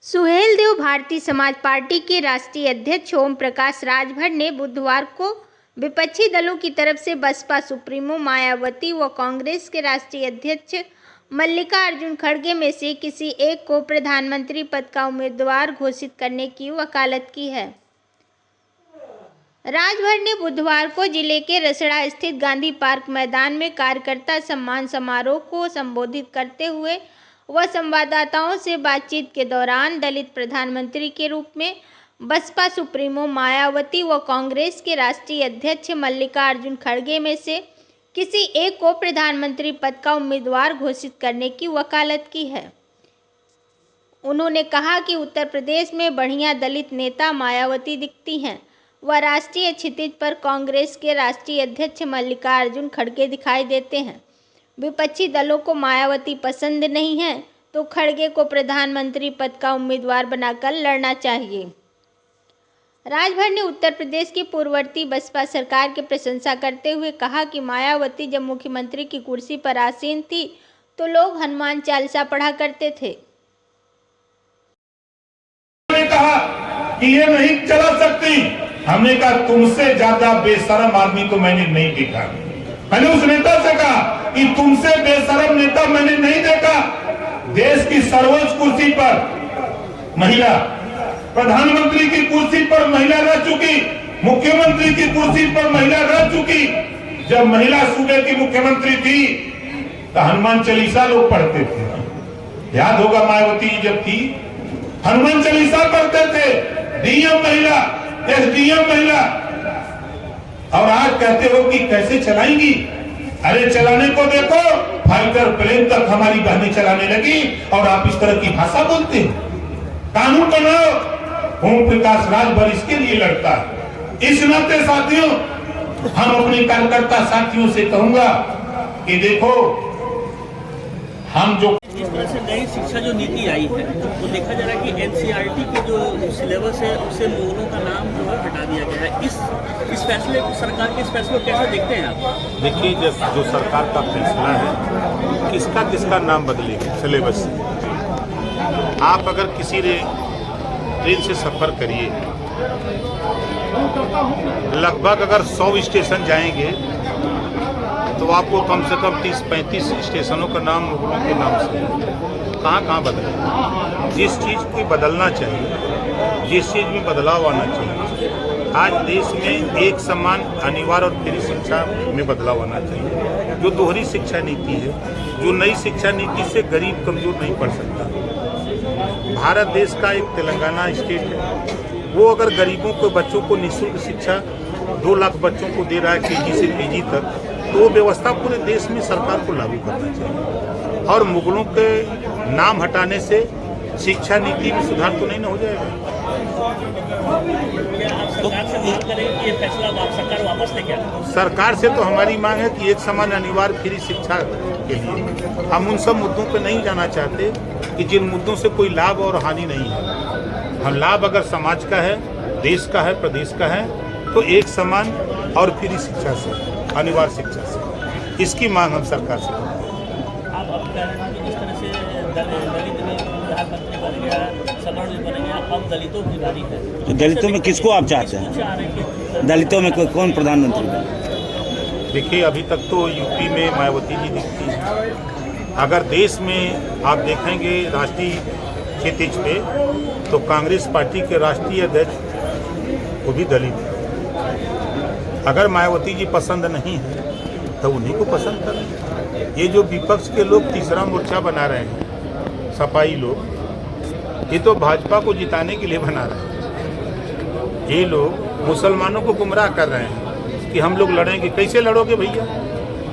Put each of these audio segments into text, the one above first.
Suheldev Bharatiya Samaj party के राष्ट्रीय अध्यक्ष ओम प्रकाश राजभर ने बुधवार को विपक्षी दलों की तरफ से बसपा सुप्रीमो मायावती व कांग्रेस के राष्ट्रीय अध्यक्ष मल्लिकार्जुन खड़गे में से किसी एक को प्रधानमंत्री पद का उम्मीदवार घोषित करने की वकालत की है। राजभर ने बुधवार को जिले के रसड़ा स्थित गांधी पार्क मैदान में कार्यकर्ता सम्मान समारोह को संबोधित करते हुए वह संवाददाताओं से बातचीत के दौरान दलित प्रधानमंत्री के रूप में बसपा सुप्रीमो मायावती व कांग्रेस के राष्ट्रीय अध्यक्ष मल्लिकार्जुन खड़गे में से किसी एक को प्रधानमंत्री पद का उम्मीदवार घोषित करने की वकालत की है। उन्होंने कहा कि उत्तर प्रदेश में बढ़िया दलित नेता मायावती दिखती हैं। वह राष्ट्रीय क्षितिज पर कांग्रेस के राष्ट्रीय अध्यक्ष मल्लिकार्जुन खड़गे दिखाई देते हैं। विपक्षी दलों को मायावती पसंद नहीं है तो खड़गे को प्रधानमंत्री पद का उम्मीदवार बनाकर लड़ना चाहिए। राजभर ने उत्तर प्रदेश की पूर्ववर्ती बसपा सरकार की प्रशंसा करते हुए कहा कि मायावती जब मुख्यमंत्री की कुर्सी पर आसीन थी तो लोग हनुमान चालीसा पढ़ा करते थे। कहा कि ये नहीं चला सकती। हमने कहा तुमसे ज्यादा बेशरम आदमी तो मैंने नहीं देखा। मैंने उस नेता से कहा कि तुमसे बेशरम नेता मैंने नहीं देखा। देश की सर्वोच्च कुर्सी पर महिला, प्रधानमंत्री की कुर्सी पर महिला रह चुकी, मुख्यमंत्री की कुर्सी पर महिला रह चुकी। जब महिला सूबे की मुख्यमंत्री थी तो हनुमान चालीसा लोग पढ़ते थे। याद होगा मायावती जी जब थी हनुमान चालीसा पढ़ते थे। डीएम महिला, एसडीएम महिला, और आज कहते हो कि कैसे चलाएंगी। अरे चलाने को देखो, फाइटर प्लेन तक हमारी बहनें चलाने लगी और आप इस तरह की भाषा बोलते हैं। कानून बनाओ। ओम प्रकाश राजभर इसके लिए लड़ता है। इस नाते साथियों, हम अपने कार्यकर्ता साथियों से कहूंगा कि देखो, हम जो इस तरह से नई शिक्षा जो नीति आई है तो देखा जा रहा है कि एनसीईआरटी के जो सिलेबस है उससे मुगलों का नाम जो है हटा दिया गया है। इस फैसले को, सरकार के इस फैसले को कैसे देखते हैं आप? देखिए, जब जो सरकार का फैसला है किसका नाम बदलेगा सिलेबस से। आप अगर किसी ट्रेन से सफ़र करिए, लगभग अगर 100 स्टेशन जाएंगे तो आपको कम से कम 30-35 स्टेशनों का नाम मुगलों के नाम से कहाँ बदले। जिस चीज़ को बदलना चाहिए, जिस चीज़ में बदलाव आना चाहिए, आज देश में एक समान अनिवार्य और फ्री शिक्षा में बदलाव आना चाहिए। जो दोहरी शिक्षा नीति है, जो नई शिक्षा नीति से गरीब कमजोर नहीं पढ़ सकता। भारत देश का एक तेलंगाना स्टेट है, वो अगर गरीबों को, बच्चों को निःशुल्क शिक्षा 2 लाख बच्चों को दे रहा है केजी से पीजी तक, तो वो व्यवस्था पूरे देश में सरकार को लागू करना चाहिए। और मुगलों के नाम हटाने से शिक्षा नीति में सुधार तो नहीं ना हो जाएगा। क्या आप सरकार से मांग करें कि ये फैसला सरकार वापस ले? क्या सरकार से तो हमारी मांग है कि एक समान अनिवार्य फ्री शिक्षा के लिए हम उन सब मुद्दों पे नहीं जाना चाहते कि जिन मुद्दों से कोई लाभ और हानि नहीं है। हम लाभ अगर समाज का है, देश का है, प्रदेश का है, तो एक समान और फ्री शिक्षा से, अनिवार्य शिक्षा से, इसकी मांग हम सरकार से करते हैं। आप अब कह रहे हैं कि जिस तरह से दलित प्रधानमंत्री बन गया, सवर्ण बन गया, अब दलितों की बारी है। दलितों में किसको आप चाहते हैं? दलितों में कौन प्रधानमंत्री बने? देखिए, अभी तक तो यूपी में मायावती जी दिखती है। अगर देश में आप देखेंगे राष्ट्रीय क्षितिज पे तो कांग्रेस पार्टी के राष्ट्रीय अध्यक्ष वो भी दलित है। अगर मायावती जी पसंद नहीं है तो उन्हीं को पसंद करें। ये जो विपक्ष के लोग तीसरा मोर्चा बना रहे हैं, सपाई लोग, ये तो भाजपा को जिताने के लिए बना रहे हैं। ये लोग मुसलमानों को गुमराह कर रहे हैं कि हम लोग लड़ेंगे। कैसे लड़ोगे भैया?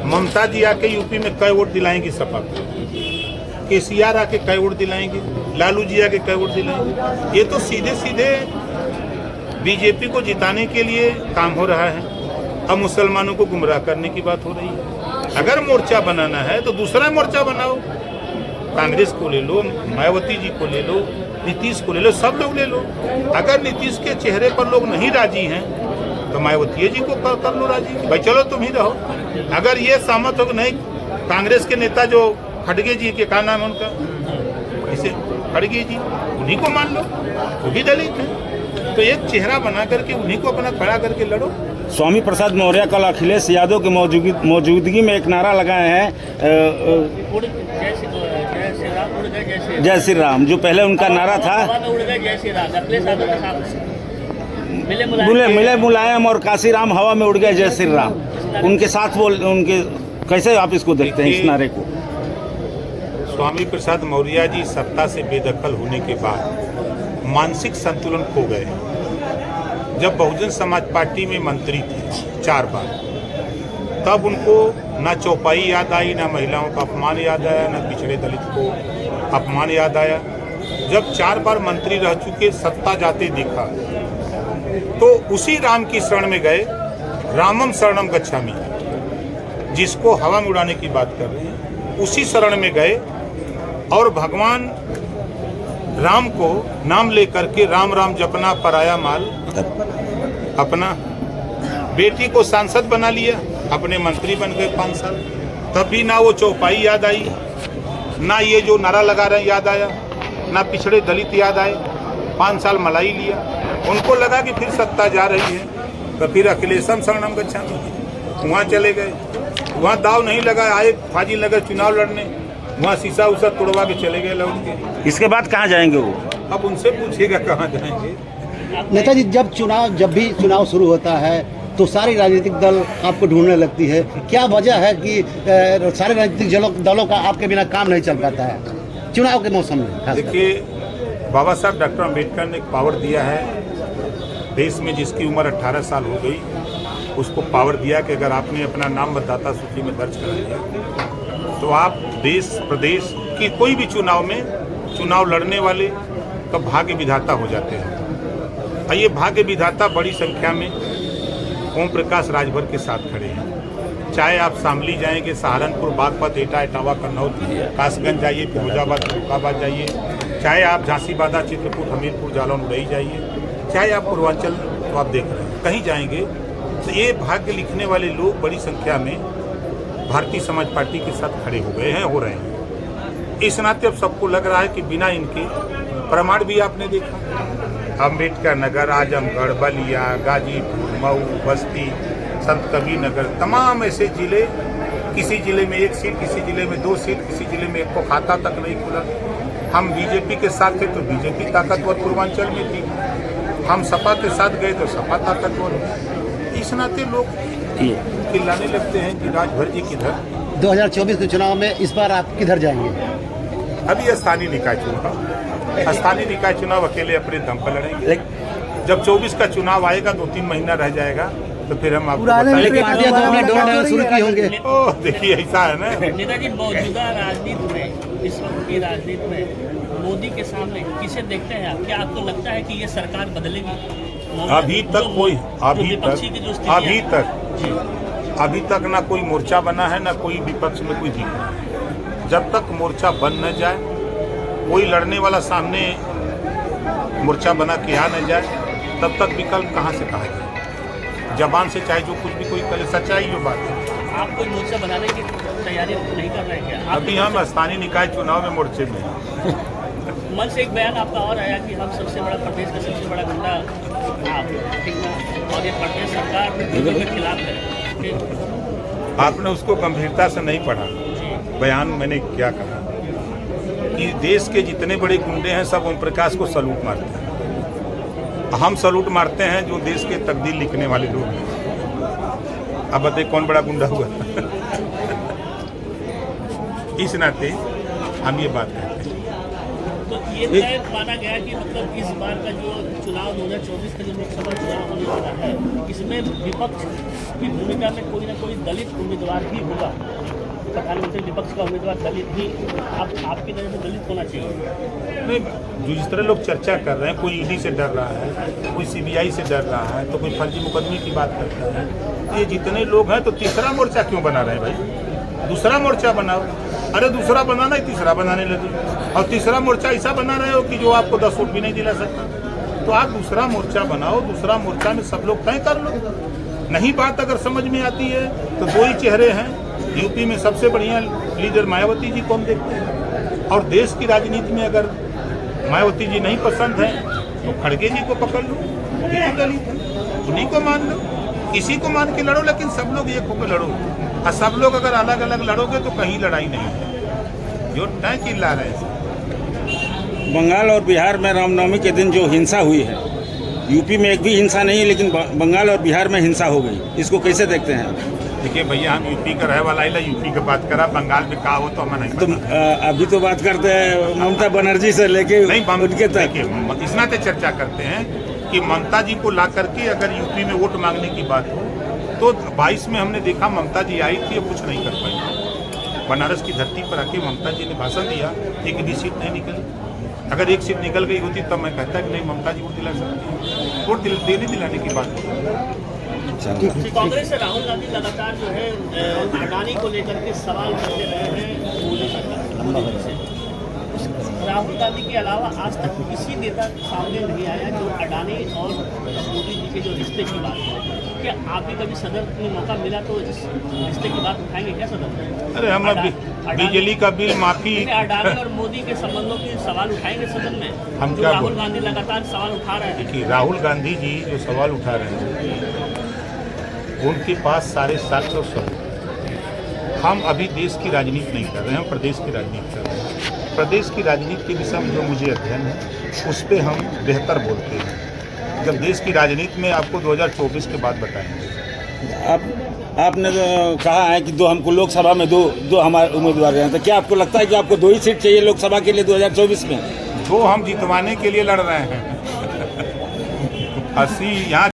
ममता जी आके यूपी में कई वोट दिलाएंगी सपा को, केसीआर आके कई वोट दिलाएंगे, लालू जी आके कई वोट दिलाएंगे। ये तो सीधे सीधे बीजेपी को जिताने के लिए काम हो रहा है। अब मुसलमानों को गुमराह करने की बात हो रही है। अगर मोर्चा बनाना है तो दूसरा मोर्चा बनाओ। कांग्रेस को ले लो, मायावती जी को ले लो, नीतीश को ले लो, सब लोग ले लो। अगर नीतीश के चेहरे पर लोग नहीं राजी हैं तो मायावती जी को कर लो राजी। भाई चलो तुम ही रहो। अगर ये सहमत हो कि नहीं, कांग्रेस के नेता जो खड़गे जी के क्या नाम है उनका, इसे खड़गे जी, उन्हीं को मान लो, वो भी दलित है। तो एक चेहरा बना करके उन्हीं को अपना खड़ा करके लड़ो। स्वामी प्रसाद मौर्य कल अखिलेश यादव की मौजूदगी में एक नारा लगाए हैं, जय श्री राम, जो पहले उनका नारा था मिले मुलायम और काशीराम हवा में उड़ गए जय श्री राम। उनके साथ उनके कैसे आप इसको देखते हैं इस नारे को? स्वामी प्रसाद मौर्य जी सत्ता से बेदखल होने के बाद मानसिक संतुलन खो गए। जब बहुजन समाज पार्टी में मंत्री थे 4 बार, तब उनको ना चौपाई याद आई, ना महिलाओं का अपमान याद आया, ना पिछड़े दलित को अपमान याद आया। जब 4 बार मंत्री रह चुके, सत्ता जाते देखा तो उसी राम की शरण में गए, रामम शरणम गच्छामि, जिसको हवा में उड़ाने की बात कर रहे हैं, उसी शरण में गए और भगवान राम को नाम लेकर के राम राम जपना पराया माल, अपना बेटी को सांसद बना लिया, अपने मंत्री बन गए 5 साल। तब भी ना वो चौपाई याद आई, ना ये जो नारा लगा रहे हैं याद आया, ना पिछड़े दलित याद आए। 5 साल मलाई लिया, उनको लगा कि फिर सत्ता जा रही है, तो फिर अखिलेशम शरणम गच्छामि, वहाँ चले गए। वहाँ दाव नहीं लगा, आए फाजिल नगर चुनाव लड़ने, वहाँ शीशा उसा तोड़वा के चले गए लौट के। इसके बाद कहाँ जाएंगे वो? अब उनसे पूछिएगा कहाँ जाएंगे। नेताजी, जब भी चुनाव शुरू होता है तो सारी राजनीतिक दल आपको ढूंढने लगती है। क्या वजह है कि सारे राजनीतिक दलों का आपके बिना काम नहीं चल पाता है चुनाव के मौसम में? देखिए, बाबा साहब डॉक्टर अम्बेडकर ने एक पावर दिया है देश में, जिसकी उम्र 18 साल हो गई, उसको पावर दिया कि अगर आपने अपना नाम मतदाता सूची में दर्ज करा लिया तो आप देश प्रदेश की कोई भी चुनाव में चुनाव लड़ने वाले का भाग्य विधाता हो जाते हैं। और ये भाग्य विधाता बड़ी संख्या में ओम प्रकाश राजभर के साथ खड़े हैं। चाहे आप शामली जाएंगे, सहारनपुर, बागपत, एटा, इटावा, कन्नौज, कासगंज जाइए, फिरोजाबाद, फरुखाबाद जाइए, चाहे आप झांसी, बादा, चित्रकूट, हमीरपुर, जालौन, उड़ई जाइए, चाहे आप पूर्वांचल, तो आप देख रहे हैं कहीं जाएंगे तो ये भाग्य लिखने वाले लोग बड़ी संख्या में भारतीय समाज पार्टी के साथ खड़े हो गए हैं, हो रहे हैं। इस नाते अब सबको लग रहा है कि बिना इनके प्रमाण भी आपने देखा, अम्बेडकर नगर, आजमगढ़, बलिया, गाजीपुर, मऊ, बस्ती, संत कबीर नगर, तमाम ऐसे जिले, किसी जिले में 1 सीट, किसी जिले में 2 सीट, किसी जिले में 1 को खाता तक नहीं खुला। हम बीजेपी के साथ थे तो बीजेपी ताकतवर पूर्वांचल में थी, हम सपा के साथ गए तो सपा ताकतवर हो। इस नाते लोग चिल्लाने लगते हैं कि राजभर जी किधर। 2024 के चुनाव में इस बार आप किधर जाएंगे? अभी स्थानीय निकाय चुनाव अकेले अपने दम पर लड़ेंगे। जब 24 का चुनाव आएगा, 2-3 महीना रह जाएगा, तो फिर हम आपको शुरू की होंगे। ओह, देखिए ऐसा है ना। नेताजी, मौजूदा राजनीति में, इस वक्त की राजनीति में मोदी के सामने किसे देखते हैं आप? क्या आपको लगता है कि ये सरकार बदलेगी? अभी तक ना कोई मोर्चा बना है, ना कोई विपक्ष में कोई दिख रहा है। जब तक मोर्चा बन न जाए, कोई लड़ने वाला सामने मोर्चा बना के आ न जाए, तब तक विकल्प कहाँ से कहा जाए? जबान से चाहे जो कुछ भी कोई करे, सच्चाई ये बात है। आप कोई मोर्चा बनाने की तैयारी नहीं कर रहे हैं क्या? अभी हम स्थानीय निकाय चुनाव में मोर्चे में हैं। मन से एक बयान आपका और आया कि हम सबसे बड़ा, प्रदेश का सबसे बड़ा गुंडा आप, ठीक ना? और ये प्रदेश सरकार के खिलाफ है। आपने उसको गंभीरता से नहीं पढ़ा। बयान मैंने क्या कहा कि देश के जितने बड़े गुंडे हैं सब ओम प्रकाश को सलूट मारते हैं। हम सलूट मारते हैं जो देश के तकदीर लिखने वाले लोग हैं। अब बताइए कौन बड़ा गुंडा हुआ? इस नाते हम ये बात कहते हैं। तो ये तय माना गया कि मतलब इस बार का जो चुनाव 2024 का जो लोकसभा चुनाव होने वाला है, इसमें विपक्ष की भूमिका में कोई ना कोई दलित उम्मीदवार ही होगा। प्रधानमंत्री विपक्ष का उम्मीदवार दलित ही, आपकी नज़र में दलित होना चाहिए। नहीं, जिस तरह लोग चर्चा कर रहे हैं, कोई ईडी से डर रहा है, कोई सीबीआई से डर रहा है, तो कोई फर्जी मुकदमे की बात करता है। ये जितने लोग हैं तो तीसरा मोर्चा क्यों बना रहे हैं भाई? दूसरा मोर्चा बनाओ। अरे दूसरा बनाना है, तीसरा बनाने लगे, और तीसरा मोर्चा ऐसा बना रहे हो कि जो आपको 10 वोट भी नहीं दिला सकता। तो आप दूसरा मोर्चा बनाओ, दूसरा मोर्चा में सब लोग तय कर लो। नहीं बात अगर समझ में आती है तो 2 ही चेहरे हैं। यूपी में सबसे बढ़िया लीडर मायावती जी को हम देखते हैं, और देश की राजनीति में अगर मायावती जी नहीं पसंद है तो खड़गे जी को पकड़ लो, वो भी तो दलित है, उन्हीं को मान लो, किसी को मान के लड़ो, लेकिन सब लोग एक होकर लड़ो। और सब लोग अगर अलग अलग लड़ोगे तो कहीं लड़ाई नहीं है, जो तय चिल्ला रहे हैं। बंगाल और बिहार में रामनवमी के दिन जो हिंसा हुई है, यूपी में एक भी हिंसा नहीं है, लेकिन बंगाल और बिहार में हिंसा हो गई, इसको कैसे देखते हैं? देखिए भैया, हम यूपी का रहे वाला है, यूपी की बात करा, बंगाल में कहा हो तो हमें नहीं तो पता। अभी तो बात करते हैं ममता बनर्जी से लेके नहीं, उनके तक। देखिए इतना तो चर्चा करते हैं कि ममता जी को ला करके अगर यूपी में वोट मांगने की बात हो तो 22 में हमने देखा ममता जी आई थी, कुछ नहीं कर पाई। बनारस की धरती पर आके ममता जी ने भाषण दिया, एक भी सीट नहीं निकली। अगर एक सीट निकल गई होती तब मैं कहता कि नहीं, ममता जी वोट दिला सकती है, वोट देने दिलाने की बात होती। कांग्रेस से राहुल गांधी लगातार जो है अडानी को लेकर के सवाल करते रहे हैं मोदी सरकार से। राहुल गांधी के अलावा आज तक किसी नेता सामने नहीं आया जो अडानी और मोदी जी के जो रिश्ते की बात है। क्या आप भी कभी सदन में मौका मिला तो इस रिश्ते की बात उठाएंगे क्या सदन में? अरे हम बिजली का बिल माफी, अडानी और मोदी के संबंधों के सवाल उठाएंगे सदन में? हम जो क्या राहुल गांधी लगातार सवाल उठा रहे हैं। देखिए, राहुल गांधी जी जो सवाल उठा रहे हैं उनके पास सारे साक्ष्य और सबूत। हम अभी देश की राजनीति नहीं कर रहे हैं, हम प्रदेश की राजनीति कर रहे हैं। प्रदेश की राजनीति के विषय में जो मुझे अध्ययन है उस पर हम बेहतर बोलते हैं। जब देश की राजनीति में आपको 2024 के बाद बताएंगे। आपने तो कहा है कि हमको लोकसभा में दो हमारे उम्मीदवार हैं, तो क्या आपको लगता है कि आपको 2 ही सीट चाहिए लोकसभा के लिए 2024 में? 2 हम जितवाने के लिए लड़ रहे हैं। 80 यहाँ